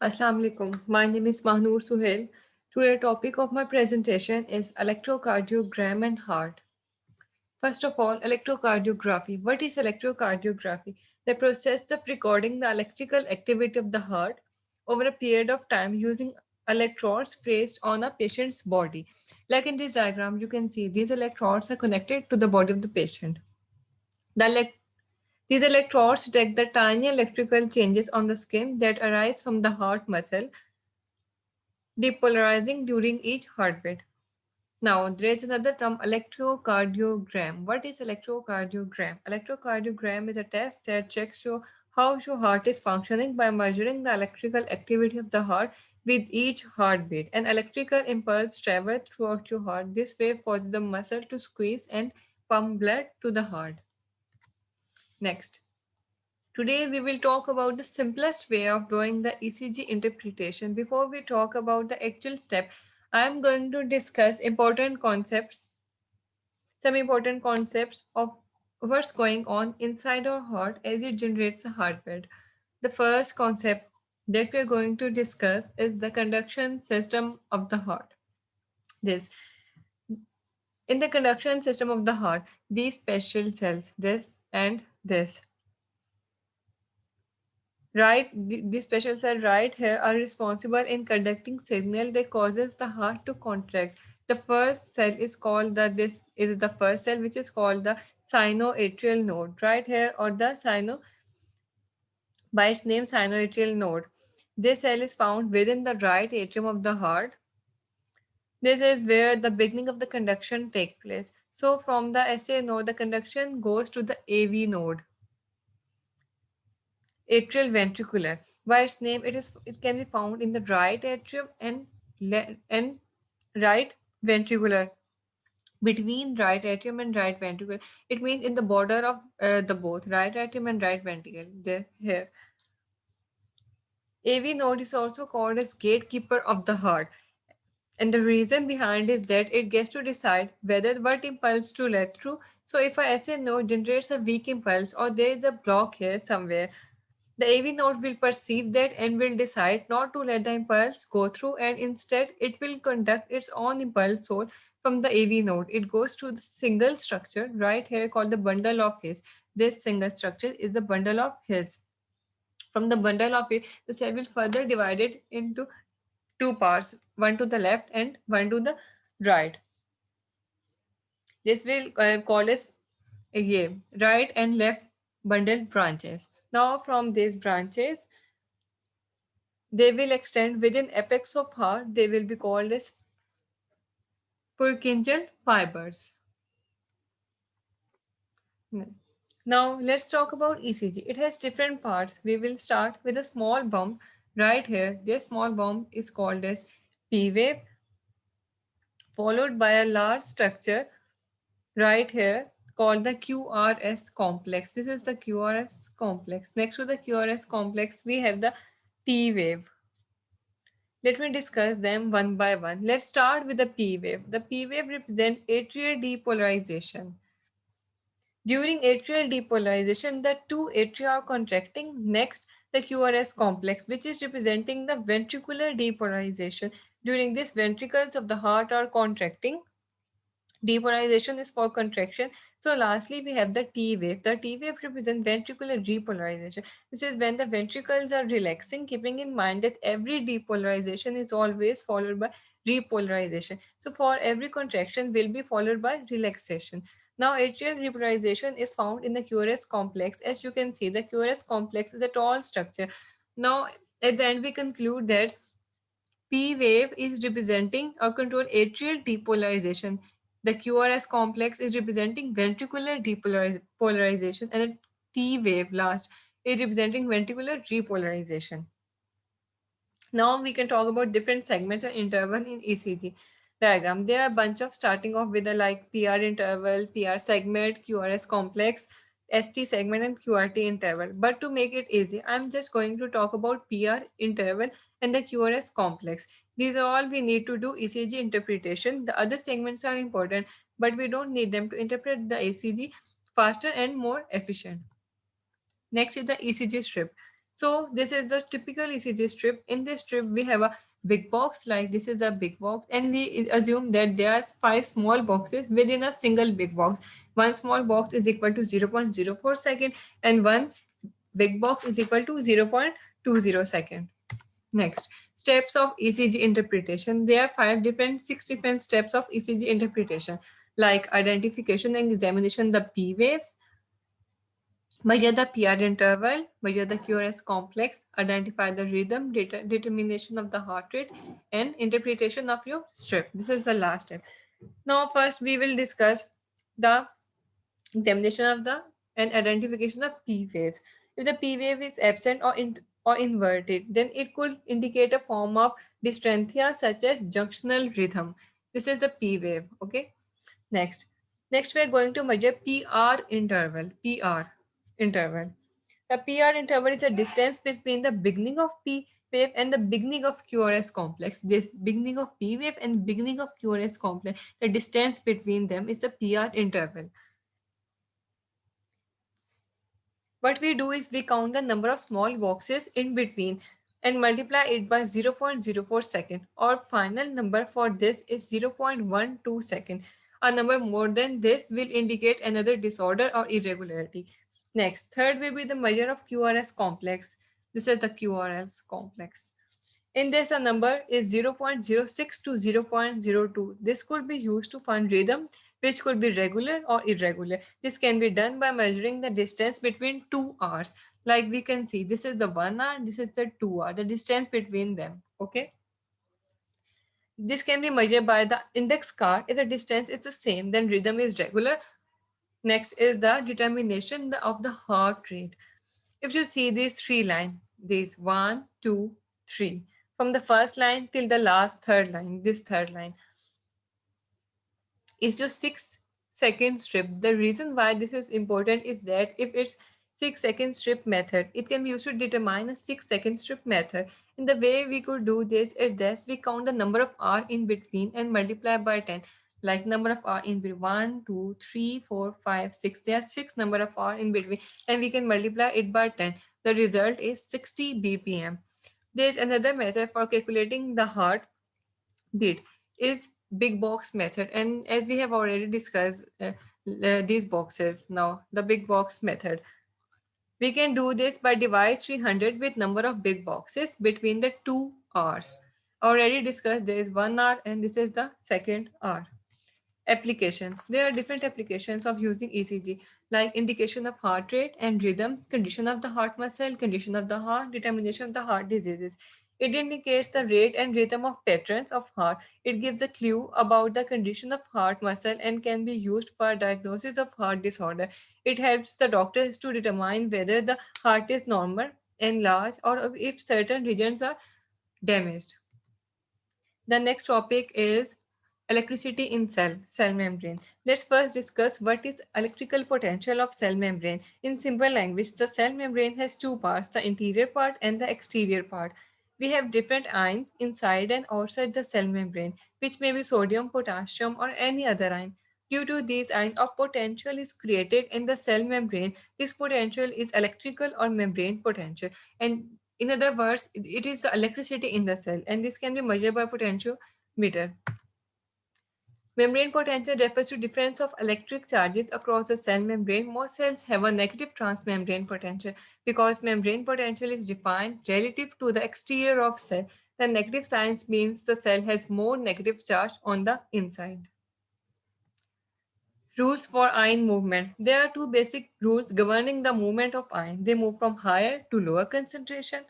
Assalamu alaikum. My name is Mahnoor Suhail. Today topic of my presentation is electrocardiogram and heart. First of all, electrocardiography. What is electrocardiography? The process of recording the electrical activity of the heart over a period of time using electrodes placed on a patient's body. Like in this diagram, you can see these electrodes are connected to the body of the patient. The these electrodes detect the tiny electrical changes on the skin that arise from the heart muscle depolarizing during each heartbeat. Now, there is another term electrocardiogram. What is electrocardiogram? Electrocardiogram is a test that checks how your heart is functioning by measuring the electrical activity of the heart with each heartbeat. An electrical impulse travels throughout your heart. This wave causes the muscle to squeeze and pump blood to the heart. Next. Today we will talk about the simplest way of doing the ECG interpretation. Before we talk about the actual step, I am going to discuss some important concepts of what's going on inside our heart as it generates a heartbeat. The first concept that we are going to discuss is the conduction system of the heart. This in the conduction system of the heart, these special cells, this and this, right, the special cell right here are responsible in conducting signal that causes the heart to contract. The first cell is called this is the first cell which is called the sinoatrial node right here, or the sino by its name sinoatrial node. This cell is found within the right atrium of the heart. This is where the beginning of the conduction take place. So from the SA node the conduction goes to the AV node, atrial ventricular. By its name, it can be found in the right atrium and right ventricular. Between right atrium and right ventricle, it means in the border of the both right atrium and right ventricle. There here, AV node is also called as gatekeeper of the heart. And the reason behind is that it gets to decide whether what impulse to let through. So if a SA node generates a weak impulse or there is a block here somewhere, the AV node will perceive that and will decide not to let the impulse go through, and instead it will conduct its own impulse source from the AV node. It goes to the single structure right here called the bundle of His. This single structure is the bundle of His. From the bundle of His, the cell will further divide it into two parts, one to the left and one to the right. This will call as right and left bundle branches. Now from these branches, they will extend within apex of heart. They will be called as Purkinje fibers. Now let's talk about ECG. It has different parts. We will start with a small bump right here. This small bump is called as P wave, followed by a large structure right here called the QRS complex. This is the QRS complex. Next to the QRS complex, we have the T wave. Let me discuss them one by one. Let's start with the P wave. The P wave represents atrial depolarization. During atrial depolarization, the two atria are contracting. Next, the QRS complex, which is representing the ventricular depolarization. During this, ventricles of the heart are contracting. Depolarization is for contraction. So lastly, we have the T wave. The T wave represents ventricular repolarization. This is when the ventricles are relaxing, keeping in mind that every depolarization is always followed by repolarization. So for every contraction will be followed by relaxation. Now atrial repolarization is found in the QRS complex. As you can see, the QRS complex is a tall structure. Now at the end we conclude that P wave is representing or control atrial depolarization. The QRS complex is representing ventricular depolarization, and the T wave last is representing ventricular repolarization. Now we can talk about different segments and interval in ECG diagram. There are a bunch of starting off with a like PR interval, PR segment, QRS complex, ST segment and QRT interval. But to make it easy, I'm just going to talk about PR interval and the QRS complex. These are all we need to do ECG interpretation. The other segments are important, but we don't need them to interpret the ECG faster and more efficient. Next is the ECG strip. So this is the typical ECG strip. In this strip, we have a big box, like this is a big box, and we assume that there are 5 small boxes within a single big box. One small box is equal to 0.04 second, and one big box is equal to 0.20 second. Next, steps of ECG interpretation. There are 6 different steps of ECG interpretation, like identification and examination the P waves, measure the PR interval, measure the QRS complex, identify the rhythm, determination of the heart rate, and interpretation of your strip. This is the last step. Now, first we will discuss the examination of the and identification of P waves. If the P wave is absent or inverted, then it could indicate a form of dysrhythmia such as junctional rhythm. This is the P wave. Okay. Next, we are going to measure PR interval. PR interval. The PR interval is the distance between the beginning of P wave and the beginning of QRS complex. This beginning of P wave and beginning of QRS complex, the distance between them is the PR interval. What we do is we count the number of small boxes in between and multiply it by 0.04 second. Our final number for this is 0.12 second. A number more than this will indicate another disorder or irregularity. Next, third will be the measure of QRS complex. This is the QRS complex. In this, a number is 0.06 to 0.02. This could be used to find rhythm, which could be regular or irregular. This can be done by measuring the distance between two R's. Like we can see, this is the 1 R, this is the 2 R, the distance between them. Okay. This can be measured by the index card. If the distance is the same, then rhythm is regular. Next is the determination of the heart rate. If you see these 3 lines, these 1, 2, 3, from the first line till the last third line, this third line is your 6 second strip. The reason why this is important is that if it's 6 second strip method, it can be used to determine a 6 second strip method. In the way we could do this is this: we count the number of R in between and multiply by 10. Like number of R in between 1, 2, 3, 4, 5, 6. There are 6 number of R in between, and we can multiply it by 10. The result is 60 BPM. There is another method for calculating the heart beat is big box method, and as we have already discussed these boxes, now the big box method, we can do this by divide 300 with number of big boxes between the two R's. Already discussed, there is 1 R and this is the second R. Applications. There are different applications of using ECG, like indication of heart rate and rhythm, condition of the heart muscle, condition of the heart, determination of the heart diseases. It indicates the rate and rhythm of patterns of heart. It gives a clue about the condition of heart muscle and can be used for diagnosis of heart disorder. It helps the doctors to determine whether the heart is normal, enlarged, or if certain regions are damaged. The next topic is electricity in cell membrane. Let's first discuss what is electrical potential of cell membrane. In simple language, the cell membrane has 2 parts, the interior part and the exterior part. We have different ions inside and outside the cell membrane, which may be sodium, potassium, or any other ion. Due to these ions, a potential is created in the cell membrane. This potential is electrical or membrane potential. And in other words, it is the electricity in the cell, and this can be measured by potentiometer. Membrane potential refers to difference of electric charges across the cell membrane. Most cells have a negative transmembrane potential because membrane potential is defined relative to the exterior of cell. The negative sign means the cell has more negative charge on the inside. Rules for ion movement. There are 2 basic rules governing the movement of ion. They move from higher to lower concentration,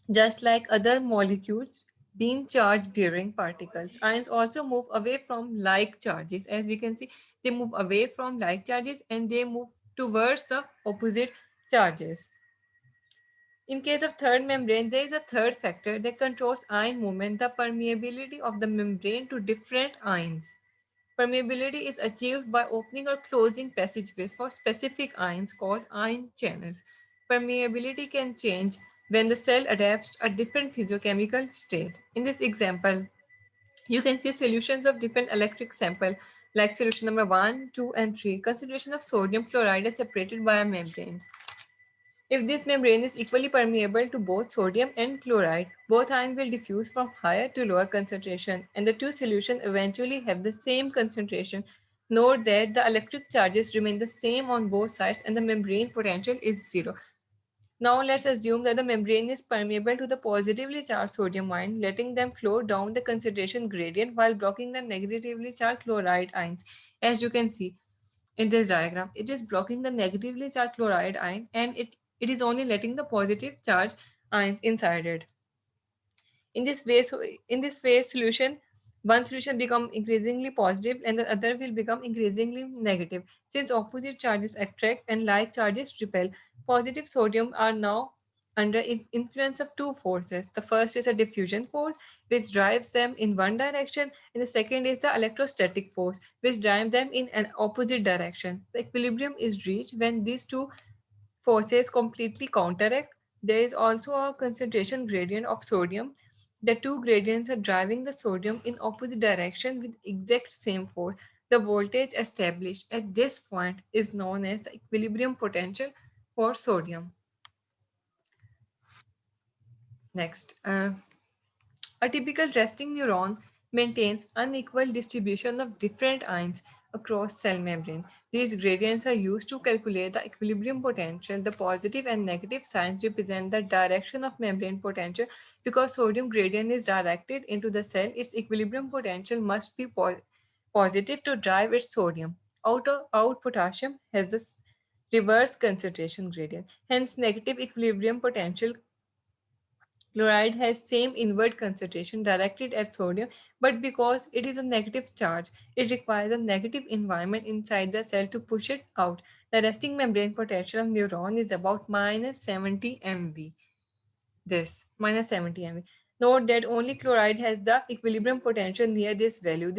just like other molecules being charge bearing particles. Ions also move away from like charges. As we can see, they move away from like charges and they move towards the opposite charges. In case of third membrane, there is a third factor that controls ion movement, the permeability of the membrane to different ions. Permeability is achieved by opening or closing passageways for specific ions called ion channels. Permeability can change when the cell adapts to a different physiochemical state. In this example, you can see solutions of different electric sample like solution number 1, 2, and 3. Concentration of sodium chloride is separated by a membrane. If this membrane is equally permeable to both sodium and chloride, both ions will diffuse from higher to lower concentration, and the two solutions eventually have the same concentration. Note that the electric charges remain the same on both sides and the membrane potential is zero. Now let's assume that the membrane is permeable to the positively charged sodium ion, letting them flow down the concentration gradient while blocking the negatively charged chloride ions. As you can see in this diagram, it is blocking the negatively charged chloride ion, and it is only letting the positive charge ions inside it. In this way, one solution become increasingly positive and the other will become increasingly negative. Since opposite charges attract and like charges repel, positive sodium are now under influence of two forces. The first is a diffusion force, which drives them in one direction, and the second is the electrostatic force, which drives them in an opposite direction. The equilibrium is reached when these two forces completely counteract. There is also a concentration gradient of sodium. The two gradients are driving the sodium in opposite direction with exact same force. The voltage established at this point is known as the equilibrium potential for sodium. Next, a typical resting neuron maintains unequal distribution of different ions across cell membrane. These gradients are used to calculate the equilibrium potential. The positive and negative signs represent the direction of membrane potential. Because sodium gradient is directed into the cell, its equilibrium potential must be positive to drive its sodium. Out potassium has the reverse concentration gradient. Hence, negative equilibrium potential chloride has same inward concentration directed at sodium, but because it is a negative charge, it requires a negative environment inside the cell to push it out. The resting membrane potential of neuron is about minus 70 MV. This minus 70 MV. Note that only chloride has the equilibrium potential near this value.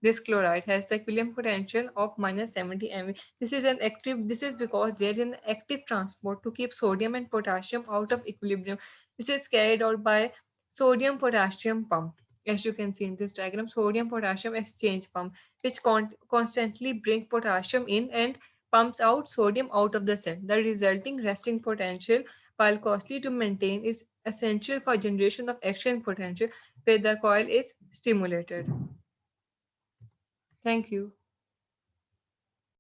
This chloride has the equilibrium potential of minus 70 MV. This is because there is an active transport to keep sodium and potassium out of equilibrium. This is carried out by sodium potassium pump. As you can see in this diagram, sodium potassium exchange pump, which constantly brings potassium in and pumps out sodium out of the cell. The resulting resting potential, while costly to maintain, is essential for generation of action potential where the coil is stimulated. Thank you.